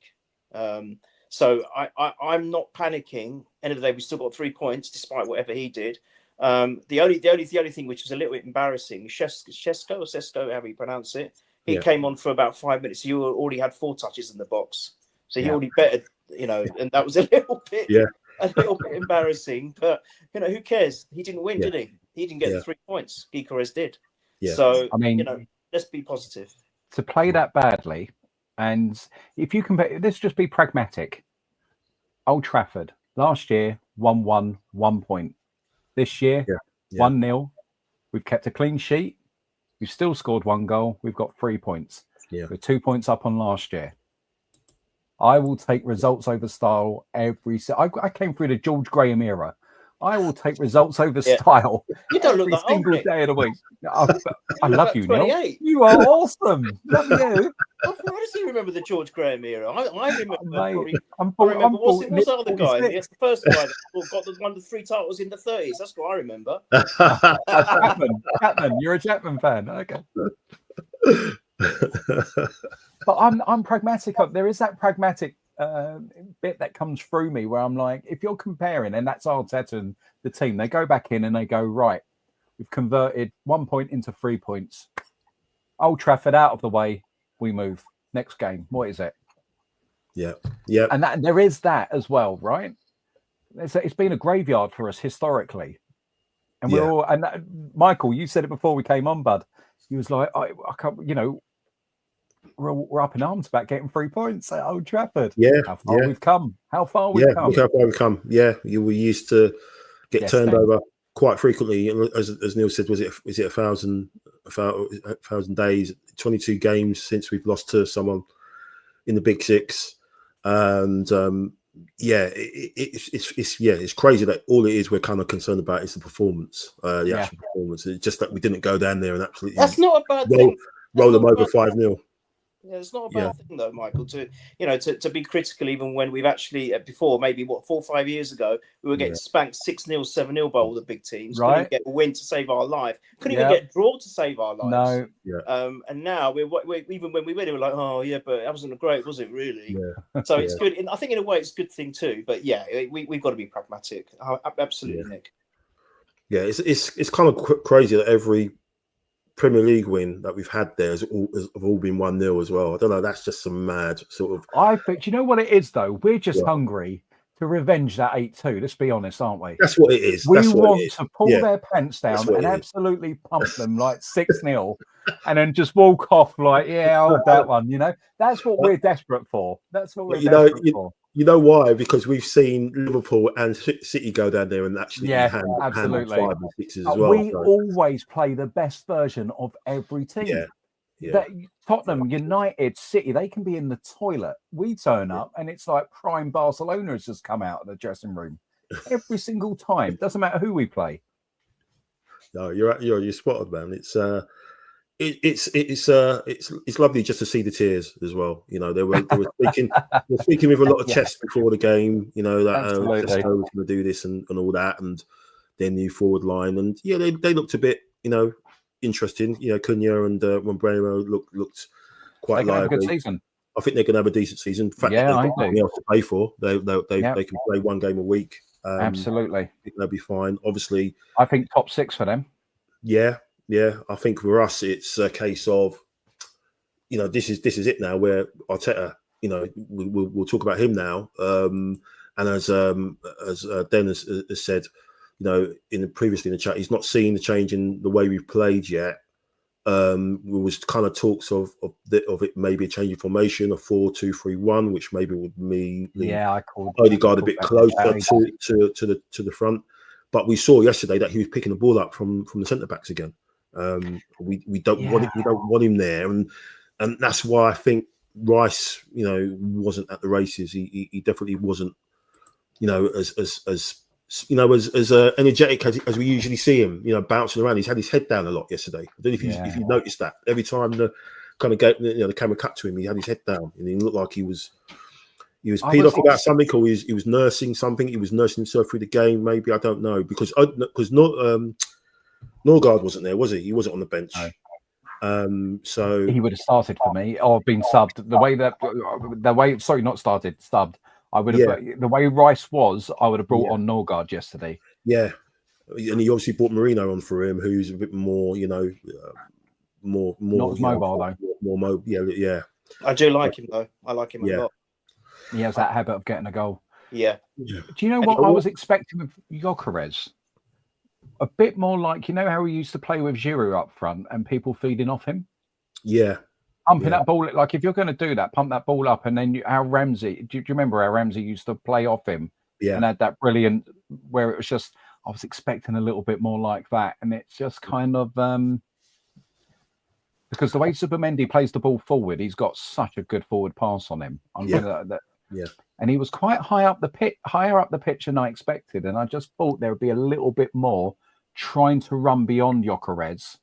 So I'm not panicking. End of the day, we still got 3 points despite whatever he did. The only thing which was a little bit embarrassing, Sesko, however you pronounce it, he came on for about 5 minutes. He already had 4 touches in the box, so he already bettered, you know, and that was a little bit embarrassing. But you know, who cares? He didn't win, did he? He didn't get the 3 points. Gyökeres did. Yeah. So I mean, you know, let's be positive. To play that badly, and if you compare, let's just be pragmatic. Old Trafford last year 1-1, 1 point. This year 1-0. We've kept a clean sheet. We've still scored 1 goal. We've got 3 points. Yeah. We're 2 points up on last year. I will take results over style I came through the George Graham era. I will take results over style. You don't look that single old, day of the week. I love you, Neil. You are awesome. Love you. I honestly remember the George Graham era. I remember. What's the other guy? The first guy that got won the 3 titles in the 30s. That's what I remember. Chapman. You're a Chapman fan. Okay. But I'm pragmatic. There is that pragmatic bit that comes through me where I'm like, if you're comparing, and that's Arteta and the team, they go back in and they go, right, we've converted 1 point into 3 points. Old Trafford out of the way, we move. Next game, what is it? Yeah. And there is that as well, right? It's been a graveyard for us historically. And we're all, and Michael, you said it before we came on, bud. He was like, I can't, you know, we're up in arms about getting 3 points at Old Trafford. How far we've come. How far we've come. Look how far we've come. Yeah, you were used to get turned over quite frequently. As Neil said, was it 1,000 days, 22 games since we've lost to someone in the Big Six. And it's crazy that all it is we're kind of concerned about is the performance, the actual performance. It's just that we didn't go down there and absolutely. That's not a bad thing. Roll them over 5-0. Yeah, it's not a bad thing though, Michael, to be critical even when we've actually before, maybe 4 or 5 years ago, we were getting spanked 6-0, 7-0 by all the big teams. Right. Couldn't get a win to save our life. Couldn't even get a draw to save our lives. No. And now we're even when we win, we're like, oh yeah, but that wasn't great, was it really? Yeah. So it's good. I think in a way it's a good thing too. But yeah, we've got to be pragmatic. Absolutely, Nick. Yeah, it's kind of crazy that every Premier League win that we've had there have all been 1-0 as well. I don't know. That's just some mad sort of. I think. You know what it is though? We're just hungry to revenge that 8-2. Let's be honest, aren't we? That's what it is. We want to pull their pants down and absolutely pump them like 6-0, and then just walk off like, that one. You know, that's what we're desperate for. That's what we're desperate for. You know why? Because we've seen Liverpool and City go down there and actually absolutely 5 and 6s as well. We always play the best version of every team. That Tottenham, United, City, they can be in the toilet. We turn up and it's like prime Barcelona has just come out of the dressing room every single time. Doesn't matter who we play. No, you're spot on, man. It's lovely just to see the tears as well. You know, they were speaking with a lot of chest before the game. You know that was going to do this and all that, and their new forward line, and they looked a bit interesting. You know, Cunha and Mombreno looked quite lively. Have a good season. I think they're going to have a decent season. In fact, they've got nothing else to play for. They can play one game a week. Absolutely, I think they'll be fine. Obviously, I think top 6 for them. Yeah, I think for us, it's a case of, this is it now. Where Arteta, we'll talk about him now. And as Dennis has said, previously in the chat, he's not seen the change in the way we've played yet. There was kind of talks of it maybe a change in formation, a 4-2-3-1, which maybe would mean I called Odegaard a bit closer to the front. But we saw yesterday that he was picking the ball up from the centre backs again. We don't want him there, and that's why I think Rice, wasn't at the races. He definitely wasn't, as energetic as we usually see him, bouncing around. He's had his head down a lot yesterday. I don't know if you noticed that. Every time the camera cut to him, he had his head down, and he looked like he was peed off about something, or he was nursing something. He was nursing himself through the game. Maybe, I don't know, because Norgard wasn't there, was he? He wasn't on the bench. No. So he would have started for me, or been subbed. Subbed. I would have the way Rice was. I would have brought on Norgard yesterday. Yeah, and he obviously brought Marino on for him, who's a bit more, more not as mobile though. More mobile. Yeah. I do like him though. I like him a lot. He has that habit of getting a goal. Yeah. Do you know what I was expecting with Gyökeres? A bit more like, how he used to play with Giroud up front and people feeding off him? Yeah. Pumping that ball. Like, if you're going to do that, pump that ball up. And then how Ramsey, do you remember how Ramsey used to play off him? Yeah. And had that brilliant, where it was just, I was expecting a little bit more like that. And it's just kind of, because the way Zubimendi plays the ball forward, he's got such a good forward pass on him. And he was quite higher up the pitch than I expected. And I just thought there would be a little bit more trying to run beyond Gyökeres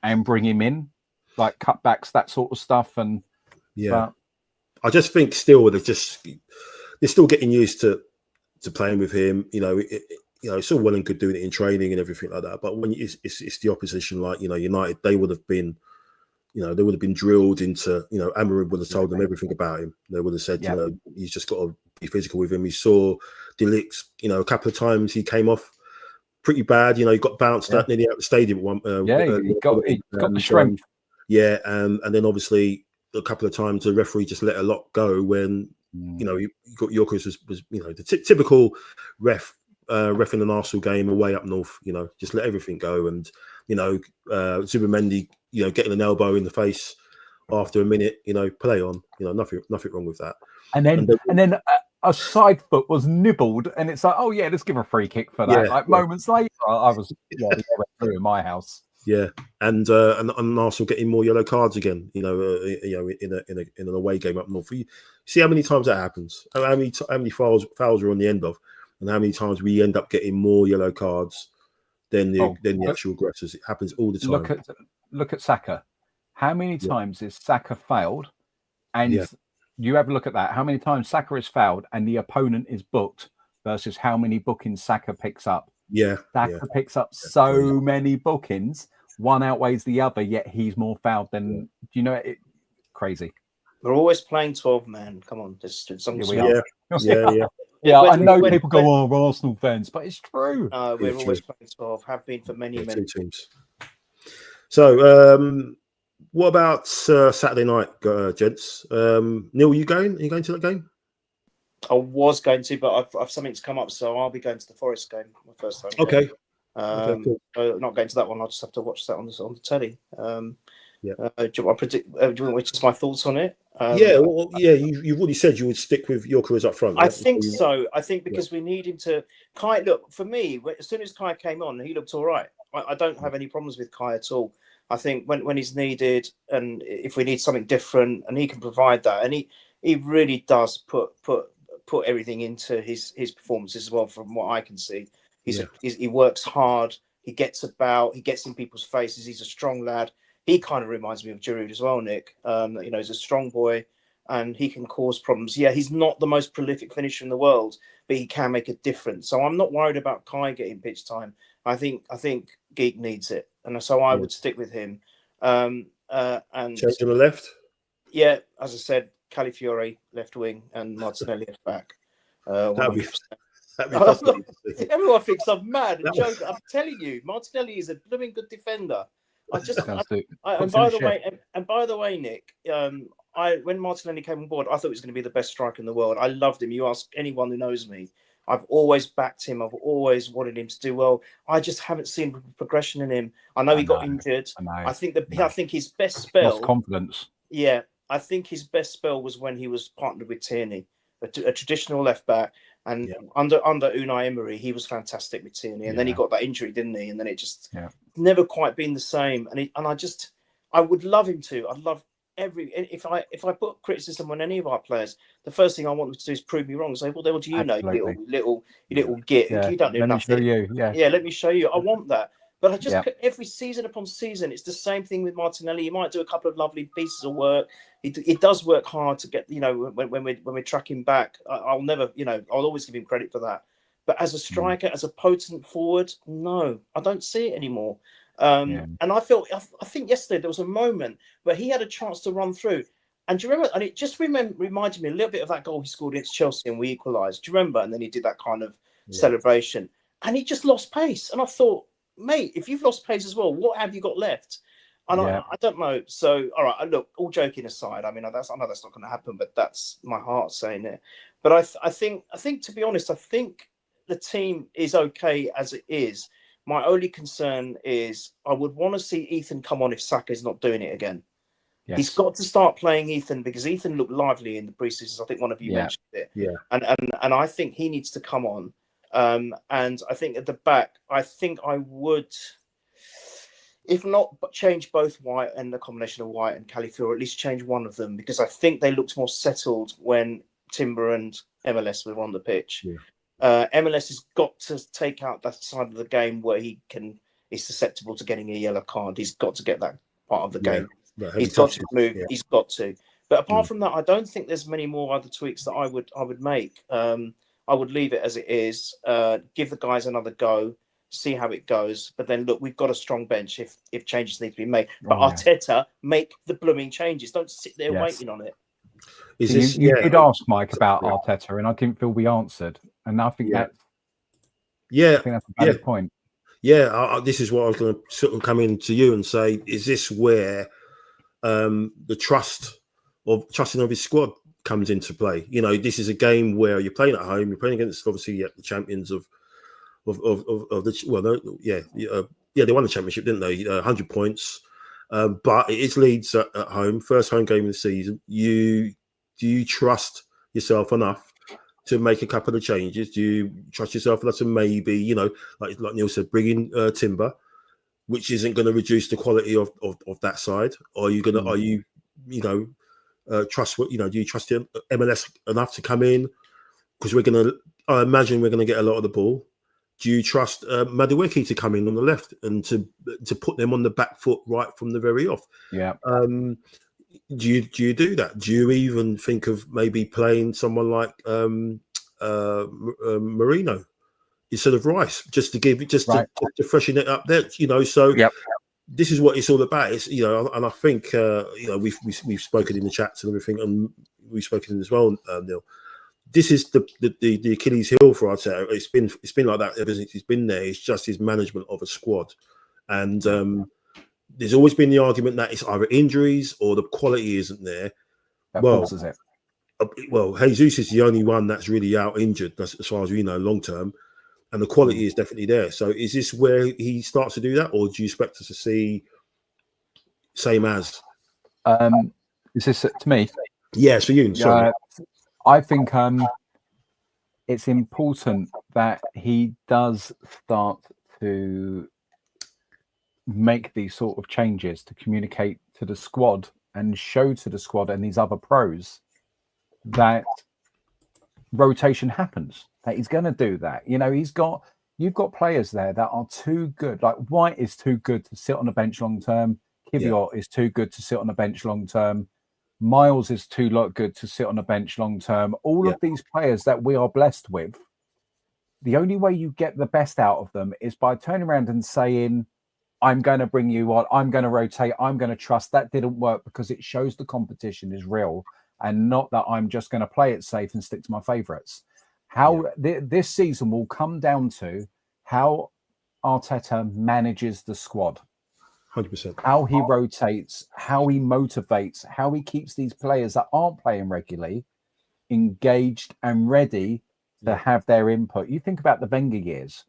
and bring him in, like cutbacks, that sort of stuff. And I just think still they're still getting used to playing with him. It's all well and good doing it in training and everything like that. But when it's the opposition, like United, they would have been. They would have been drilled into, Amorim would have told them everything about him. They would have said, he's just got to be physical with him. He saw De Ligt, a couple of times he came off pretty bad. He got bounced out nearly out the stadium. He got the strength. And then obviously a couple of times the referee just let a lot go when, you got Gyökeres was the typical ref in an Arsenal game away up north, just let everything go. And, Zubimendi, getting an elbow in the face after a minute, play on, nothing wrong with that. And then a side foot was nibbled, and it's like, oh yeah, let's give a free kick for that. Moments later, I was through in my house. Yeah, and Arsenal getting more yellow cards again. In an away game up north. You see how many times that happens. How many fouls are on the end of, and how many times we end up getting more yellow cards than the actual aggressors. It happens all the time. Look at Saka. How many times is Saka failed? And you have a look at that. How many times Saka is fouled and the opponent is booked versus how many bookings Saka picks up? Saka picks up so many bookings. One outweighs the other, yet he's more fouled than crazy. We're always playing 12 man. Come on, just some. Yeah. I know people go, "Oh, we're Arsenal fans," but it's true. We're always playing 12. Have been for many teams. So, what about Saturday night, gents? Neil, are you going? Are you going to that game? I was going to, but I've something to come up, so I'll be going to the Forest game, my first time. Okay. Cool. So not going to that one. I'll just have to watch that on the telly. Do you want just my thoughts on it? You've already said you would stick with your careers up front. I think so. I think because we need him to. Kai, look, for me, as soon as Kai came on, he looked all right. I don't have any problems with Kai at all. I think when he's needed, and if we need something different, and he can provide that, and he really does put everything into his performances as well. From what I can see, he works hard. He gets about. He gets in people's faces. He's a strong lad. He kind of reminds me of Giroud as well, Nick. He's a strong boy, and he can cause problems. Yeah, he's not the most prolific finisher in the world, but he can make a difference. So I'm not worried about Kai getting pitch time. I think Geek needs it, and so I would stick with him. And change to the left. Yeah, as I said, Calafiori left wing and Martinelli left back. That'd be everyone thinks I'm mad and joking. I'm telling you, Martinelli is a blooming good defender. By the way, Nick, when Martinelli came on board, I thought he was going to be the best striker in the world. I loved him. You ask anyone who knows me, I've always backed him. I've always wanted him to do well. I just haven't seen progression in him. I know he got injured. I think his best spell. Lost confidence. Yeah, I think his best spell was when he was partnered with Tierney, a traditional left back. And under Unai Emery, he was fantastic with Tierney. And then he got that injury, didn't he? And then it just never quite been the same. I would love him to. I'd love if I put criticism on any of our players, the first thing I want them to do is prove me wrong. Say, well, what do you know, you little git? You don't know nothing. Let me show you. I want that. But I just every season upon season, it's the same thing with Martinelli. He might do a couple of lovely pieces of work. He does work hard to get, when we're tracking back. I'll never, I'll always give him credit for that. But as a striker, as a potent forward, no, I don't see it anymore. And I think yesterday there was a moment where he had a chance to run through. And do you remember? And it just reminded me a little bit of that goal he scored against Chelsea and we equalised. Do you remember? And then he did that kind of celebration. And he just lost pace. And I thought, mate, if you've lost pace as well, what have you got left? And I don't know. So, all right, look, all joking aside, I mean, I know that's not going to happen, but that's my heart saying it. But I think, to be honest, I think the team is okay as it is. My only concern is I would want to see Ethan come on if Saka is not doing it again. Yes. He's got to start playing Ethan because Ethan looked lively in the preseason. I think one of you mentioned it. Yeah. And I think he needs to come on. And I think at the back, I think I would, if not change both White and the combination of White and Calafiori, at least change one of them because I think they looked more settled when Timber and MLS were on the pitch. Yeah. MLS has got to take out that side of the game where he's susceptible to getting a yellow card. He's got to get that part of the game. He's got to move. Yeah. He's got to. But apart from that, I don't think there's many more other tweaks that I would make. I would leave it as it is. Give the guys another go. See how it goes. But then look, we've got a strong bench if changes need to be made. But Arteta, make the blooming changes. Don't sit there waiting on it. You did ask Mike about Arteta, and I didn't feel we answered. And I think that's a valid point. Yeah, this is what I was going to sort of come in to you and say: is this where the trusting of his squad comes into play? This is a game where you're playing at home. You're playing against obviously the champions of the they won the championship, didn't they? 100 points, but it is Leeds at home, first home game of the season. Do you trust yourself enough to make a couple of changes? Do you trust yourself enough to maybe, like Neil said, bring in Timber, which isn't going to reduce the quality of that side? Or are you going to, are you trust what, do you trust the MLS enough to come in? Because I imagine we're going to get a lot of the ball. Do you trust Madueke to come in on the left and to put them on the back foot right from the very off? Yeah. Do you do that? Do you even think of maybe playing someone like Marino instead of Rice, just to give it, to freshen it up there? So this is what it's all about. It's and I think we've spoken in the chats and everything, and we've spoken as well, Neil. This is the Achilles heel for Arteta. It's been like that ever since he's been there. It's just his management of a squad, and there's always been the argument that it's either injuries or the quality isn't there. That forces it. Well, Jesus is the only one that's really out injured, as far as we know, long term, and the quality is definitely there. So, is this where he starts to do that, or do you expect us to see same as? Is this to me? Yeah, for you. Sorry. I think it's important that he does start to make these sort of changes to communicate to the squad and show to the squad and these other pros that rotation happens, that he's going to do that. You've got players there that are too good. Like White is too good to sit on the bench long term. Kivior is too good to sit on the bench long term. Miles is too good to sit on the bench long term. All of these players that we are blessed with, the only way you get the best out of them is by turning around and saying, I'm going to bring you on, I'm going to rotate, I'm going to trust. That didn't work because it shows the competition is real and not that I'm just going to play it safe and stick to my favourites. This season will come down to how Arteta manages the squad. 100%. How he rotates, how he motivates, how he keeps these players that aren't playing regularly engaged and ready to have their input. You think about the Wenger years,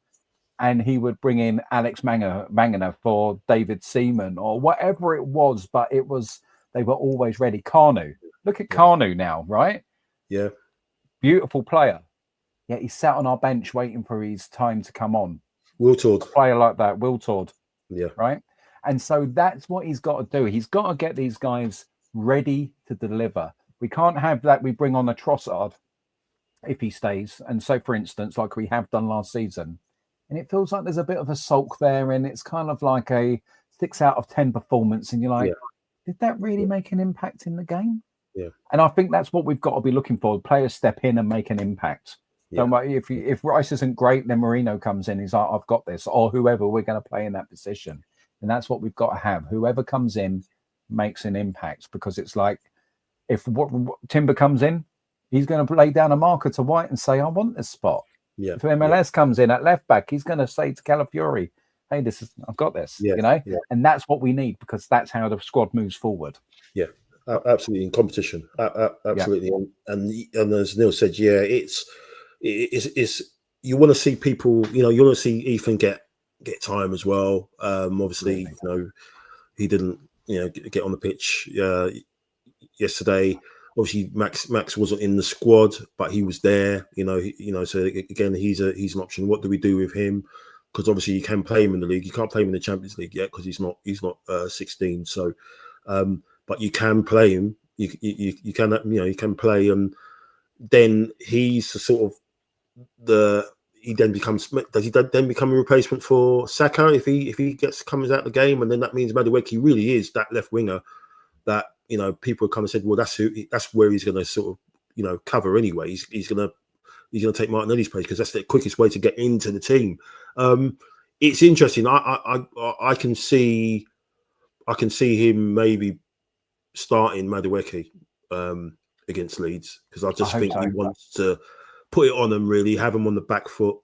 and he would bring in Alex Mangana for David Seaman or whatever it was, but they were always ready. Kanu, look at Kanu now, right? Yeah. Beautiful player. Yet he sat on our bench waiting for his time to come on. Wiltord. A player like that, Wiltord. Yeah. Right? And so that's what he's got to do. He's got to get these guys ready to deliver. We can't have that we bring on a Trossard if he stays. And so, for instance, like we have done last season, and it feels like there's a bit of a sulk there, and it's kind of like a 6 out of 10 performance. And you're like, did that really make an impact in the game? Yeah. And I think that's what we've got to be looking for. Players step in and make an impact. Yeah. Don't worry, if Rice isn't great, then Marino comes in. He's like, I've got this, or whoever we're going to play in that position. And that's what we've got to have. Whoever comes in makes an impact, because it's like if Timber comes in, he's going to lay down a marker to White and say, I want this spot. Yeah. If MLS comes in at left back, he's going to say to Calafiori, hey, I've got this, and that's what we need, because that's how the squad moves forward. Yeah, absolutely. In competition. Absolutely. Yeah. And as Neil said, it's you want to see people, you want to see Ethan get time as well. Obviously, he didn't, get on the pitch yesterday. Obviously, Max wasn't in the squad, but he was there. So again, he's an option. What do we do with him? Because obviously you can play him in the league. You can't play him in the Champions League yet because he's not 16. So, but you can play him. You can play, and then he's the sort of he then becomes. Does he then become a replacement for Saka if he comes out of the game? And then that means Madueke really is that left winger that people have kind of said, well, that's where he's going to sort of cover anyway. He's going to take Martinelli's place because that's the quickest way to get into the team. It's interesting. I can see him maybe starting Madueke against Leeds, because I just think he wants to put it on them, really have them on the back foot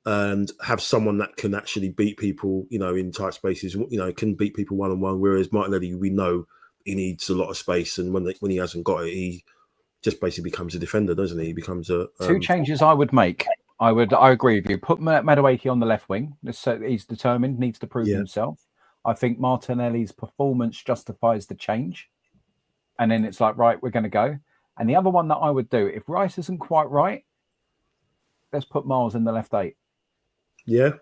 and have someone that can actually beat people, in tight spaces, can beat people one-on-one. Whereas Martinelli, we know he needs a lot of space, and when he hasn't got it, he just basically becomes a defender, doesn't he? He becomes a two changes I would make. I agree with you. Put Madueke on the left wing. So he's determined, needs to prove himself. I think Martinelli's performance justifies the change. And then it's like, right, we're going to go. And the other one that I would do, if Rice isn't quite right, let's put Miles in the left 8. Yeah.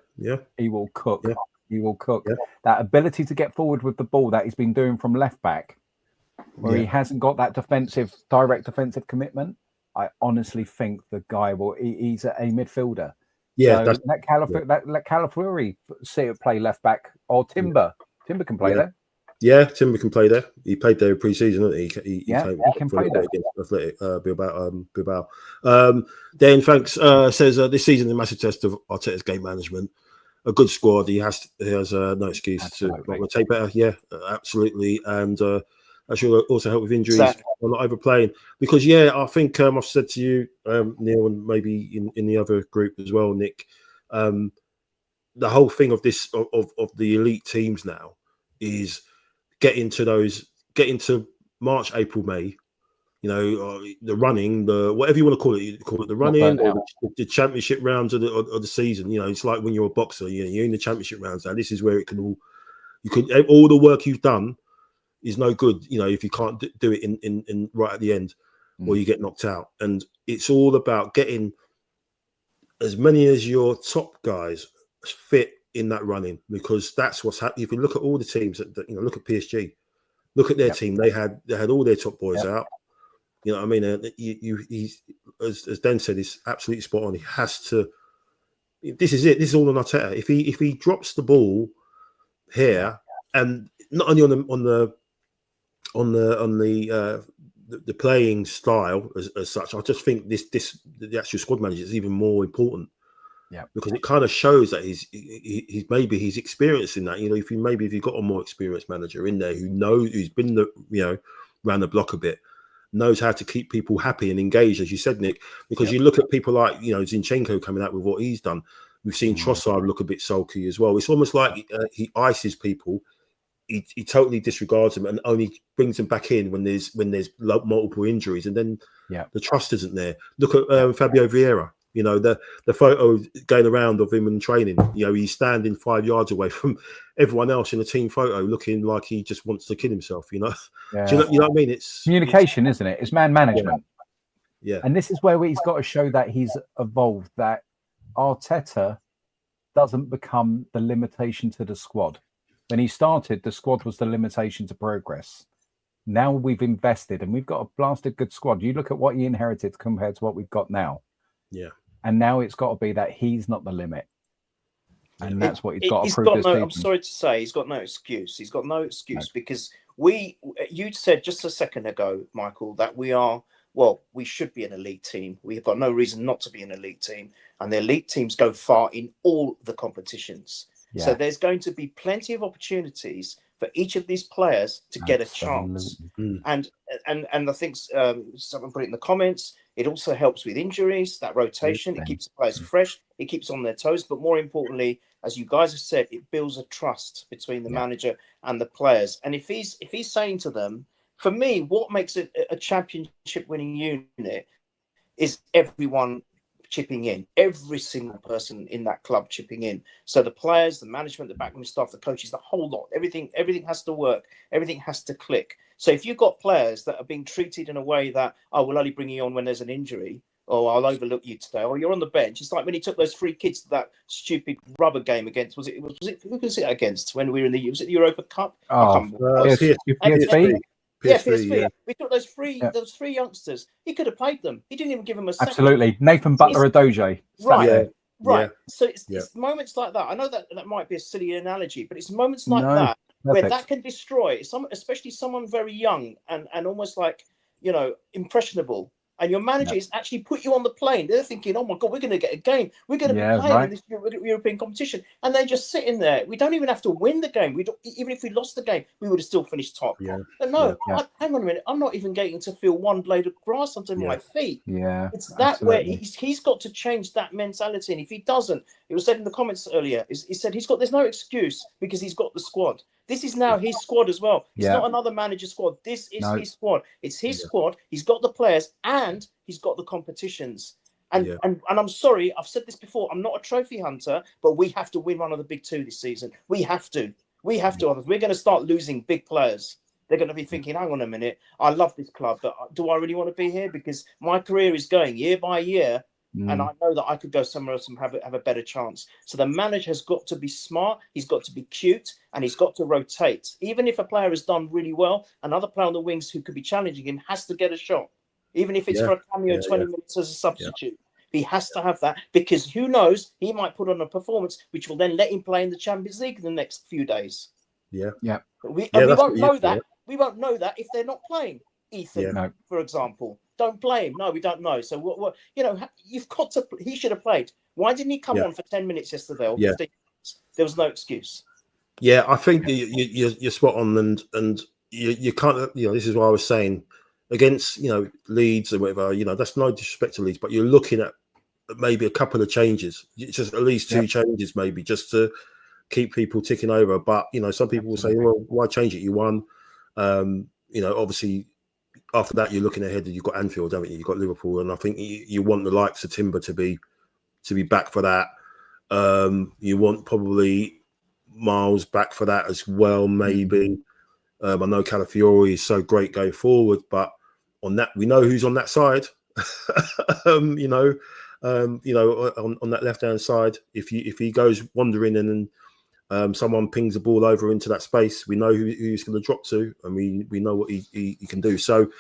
He will cook. he will cook. Yeah. That ability to get forward with the ball that he's been doing from left back, where he hasn't got that direct defensive commitment. I honestly think the guy he's a midfielder. Yeah, so let Calafiori play left back, or Timber. Timber can play there. Yeah, Timber can play there. He played there pre-season, didn't he? He can play there against Athletic Bilbao. Dan Thanks says this season the massive test of Arteta's game management. A good squad. He has no excuse to rotate better. Yeah, absolutely. And that should also help with injuries or not overplaying. Because I think I've said to you, Neil, and maybe in the other group as well, Nick, the whole thing of this of the elite teams now is get into March, April, May, the running, the whatever you want to call it the running or the championship rounds of the season. It's like when you're a boxer, you're in the championship rounds. Now this is where all the work you've done is no good, if you can't do it in right at the end, or you get knocked out. And it's all about getting as many as your top guys fit in that running, because that's what's happening. If you look at all the teams that look at PSG, look at their team. They had all their top boys out. You know what I mean? He's as Dan said, he's absolutely spot on. He has to. This is it. This is all on Arteta. If he drops the ball here, and not only on the playing style as such, I just think the actual squad manager is even more important. Yeah, because it kind of shows that he's experienced in that. If you've got a more experienced manager in there who's been around the block a bit, knows how to keep people happy and engaged, as you said, Nick. Because you look at people like Zinchenko coming out with what he's done. We've seen Trossard look a bit sulky as well. It's almost like he ices people. He totally disregards them and only brings them back in when there's multiple injuries, and then the trust isn't there. Look at Fabio Vieira. The photo going around of him in training. He's standing 5 yards away from everyone else in a team photo, looking like he just wants to kill himself. Do you know what I mean? It's communication, isn't it? It's man management. Yeah. And this is where he's got to show that he's evolved. That Arteta doesn't become the limitation to the squad. When he started, the squad was the limitation to progress. Now we've invested and we've got a blasted good squad. You look at what he inherited compared to what we've got now. Yeah. And now it's got to be that he's not the limit. And that's what he's got to prove this season. I'm sorry to say, he's got no excuse. He's got no excuse because you said just a second ago, Michael, that we should be an elite team. We've got no reason not to be an elite team. And the elite teams go far in all the competitions. Yeah. So there's going to be plenty of opportunities for each of these players to get a chance. And I think someone put it in the comments, it also helps with injuries, that rotation. It keeps the players fresh. It keeps on their toes. But more importantly, as you guys have said, it builds a trust between the manager and the players. And if he's saying to them, for me, what makes it a championship winning unit is everyone chipping in, every single person in that club chipping in. So the players, the management, the backroom staff, the coaches, the whole lot, everything has to work. Everything has to click. So if you've got players that are being treated in a way that, we'll only bring you on when there's an injury, or I'll overlook you today, or you're on the bench. It's like when he took those 3 kids to that stupid rubber game against, was it who was it against when we were was it the Europa Cup? PSV. Yeah, PSV. We took those three youngsters. He could have played them. He didn't even give them a second. Absolutely. Nathan Butler-Adoje. Right. Right. So it's moments like that. I know that might be a silly analogy, but it's moments like that where that can destroy especially someone very young and almost like, impressionable. And your manager is actually put you on the plane. They're thinking, oh my God, we're going to get a game. We're going to be playing in this European competition. And they're just sitting there. We don't even have to win the game. Even if we lost the game, we would have still finished top. Yeah. But no, hang on a minute. I'm not even getting to feel one blade of grass under my feet. Yeah, it's that where he's got to change that mentality. And if he doesn't, it was said in the comments earlier, he said there's no excuse because he's got the squad. This is now his squad as well. It's not another manager's squad. This is his squad. It's his squad. He's got the players and he's got the competitions. And I'm sorry, I've said this before. I'm not a trophy hunter, but we have to win one of the big 2 this season. We have to. We're going to start losing big players. They're going to be thinking, hang on a minute, I love this club, but do I really want to be here? Because my career is going year by year. and I know that I could go somewhere else and have a better chance. So the manager has got to be smart. He's got to be cute, and he's got to rotate. Even if a player has done really well, another player on the wings who could be challenging him has to get a shot, even if it's for a cameo 20 minutes as a substitute. He has to have that, because who knows, he might put on a performance which will then let him play in the Champions League in the next few days. Yeah. We won't know that. We won't know that if they're not playing. Ethan, for example, don't play him. No, we don't know. So what you've got to. He should have played. Why didn't he come on for 10 minutes yesterday or 15 minutes? There was no excuse. Yeah, I think you're spot on, and you can't. This is what I was saying against Leeds or whatever. That's no disrespect to Leeds, but you're looking at maybe a couple of changes, just at least 2 changes, maybe just to keep people ticking over. But some people will say, well, why change it? You won. Obviously. After that, you're looking ahead. You've got Anfield, haven't you? You've got Liverpool, and I think you want the likes of Timber to be back for that. You want probably Miles back for that as well, maybe. I know Calafiori is so great going forward, but on that, we know who's on that side. On that left-hand side, if he goes wandering and someone pings the ball over into that space, we know who he's going to drop to, and we know what he can do. So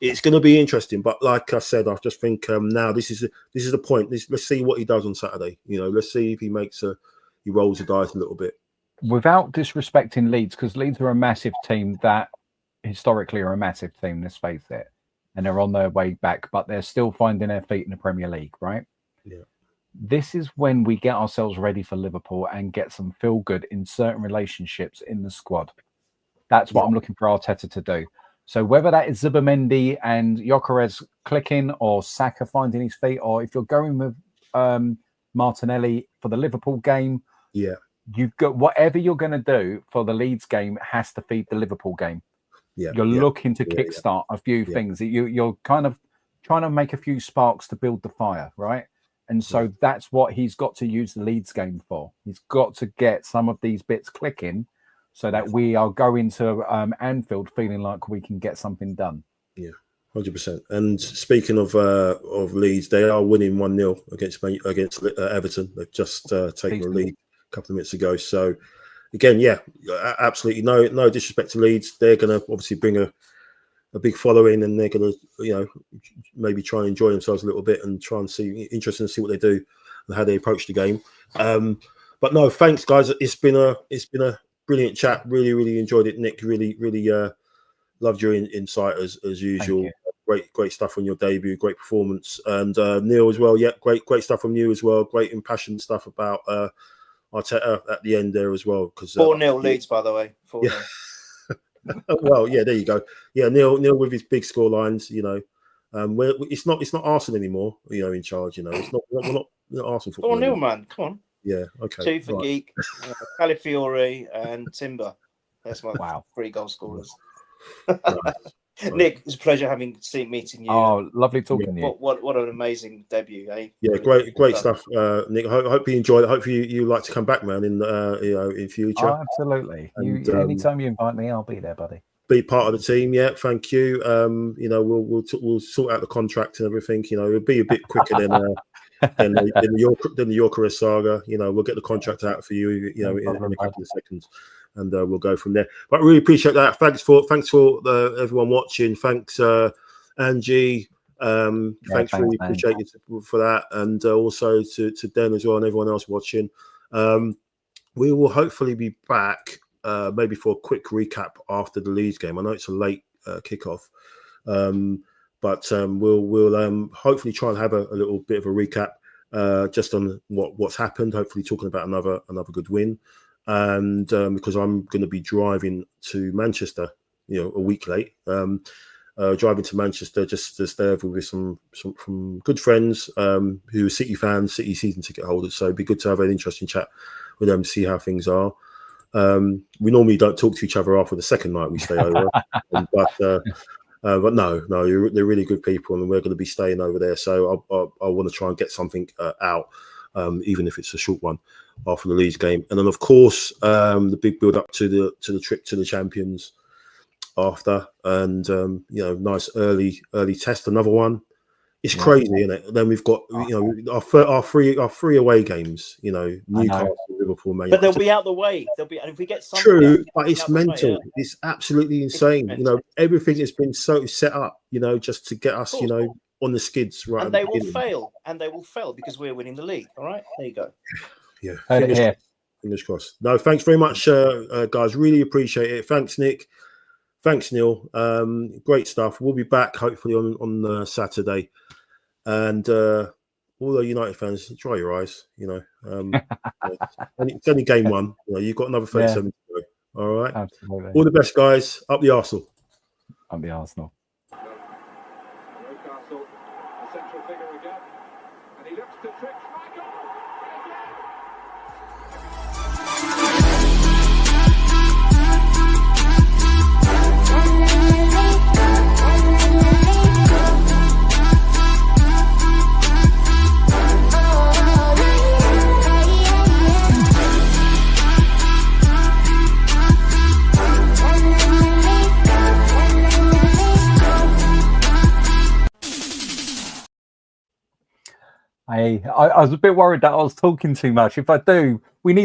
it's going to be interesting. But like I said, I just think now this is the point. Let's see what he does on Saturday. Let's see if he rolls the dice a little bit. Without disrespecting Leeds, because Leeds are a massive team that historically are a massive team. Let's face it, and they're on their way back, but they're still finding their feet in the Premier League, right? Yeah. This is when we get ourselves ready for Liverpool and get some feel good in certain relationships in the squad. That's what I'm looking for Arteta to do. So whether that is Zubimendi and Gyökeres clicking, or Saka finding his feet, or if you're going with Martinelli for the Liverpool game, you've got whatever you're going to do for the Leeds game has to feed the Liverpool game. You're looking to kickstart a few things. You're kind of trying to make a few sparks to build the fire, right? And so that's what he's got to use the Leeds game for. He's got to get some of these bits clicking so that we are going to Anfield feeling like we can get something done. Yeah, 100%. And speaking of Leeds, they are winning 1-0 against Everton. They've just taken the lead a couple of minutes ago. So again, absolutely no disrespect to Leeds. They're going to obviously bring a big following, and they're going to, maybe try and enjoy themselves a little bit and try and interesting to see what they do and how they approach the game. But no, thanks guys. It's been a brilliant chat. Really, really enjoyed it, Nick. Really, really loved your insight as usual. Great stuff on your debut. Great performance, and Neil as well. Yeah, great stuff from you as well. Great impassioned stuff about Arteta at the end there as well. 4-0 Leeds, by the way. 4-0. Well, there you go. Yeah, Neil with his big score lines. It's not Arsenal anymore. In charge. It's not. We're not Arsenal football. 4-0, man. Come on. Yeah. Okay. 2 for Geek, Calafiori, and Timber. That's my 3 goal scorers. Nick, it's a pleasure meeting you. Oh, lovely talking to you. What an amazing debut, eh? Yeah, great stuff, Nick. I hope you enjoyed it. Hopefully you like to come back, man, in future. Oh, absolutely. And, anytime you invite me, I'll be there, buddy. Be part of the team, yeah. Thank you. We'll sort out the contract and everything. It'll be a bit quicker than the Gyökeres saga. We'll get the contract out for you. In a couple of seconds. And we'll go from there. But I really appreciate that. Thanks for everyone watching. Thanks, Angie. Thanks, really appreciate you for that, and also to Den as well and everyone else watching. We will hopefully be back maybe for a quick recap after the Leeds game. I know it's a late kickoff, but we'll hopefully try and have a little bit of a recap just on what's happened. Hopefully, talking about another good win. And because I'm going to be driving to Manchester, a week late, driving to Manchester just to stay over with some good friends who are City fans, City season ticket holders. So it'd be good to have an interesting chat with them to see how things are. We normally don't talk to each other after the second night we stay over, but no, they're really good people, and we're going to be staying over there. So I want to try and get something out. Even if it's a short one after the Leeds game, and then of course the big build up to the trip to the Champions after, and nice early test, another one. It's crazy, isn't it? Then we've got our three away games. Newcastle, Liverpool, Man United. But they'll be out the way. They'll be, and if we get some, true, but it's mental. It's absolutely insane. Everything has been so set up. Just to get us, on the skids. Right, and they will fail, because we're winning the league. All right, there you go. Yeah, fingers crossed. No, thanks very much, guys. Really appreciate it. Thanks, Nick. Thanks, Neil. Great stuff. We'll be back hopefully on Saturday. And all the United fans, dry your eyes. It's only game one. You've got another 37 to go. All right. Absolutely. All the best, guys. Up the Arsenal. Up the Arsenal. Newcastle, the central figure again, and he looks to trick Michael. I was a bit worried that I was talking too much. If I do, we need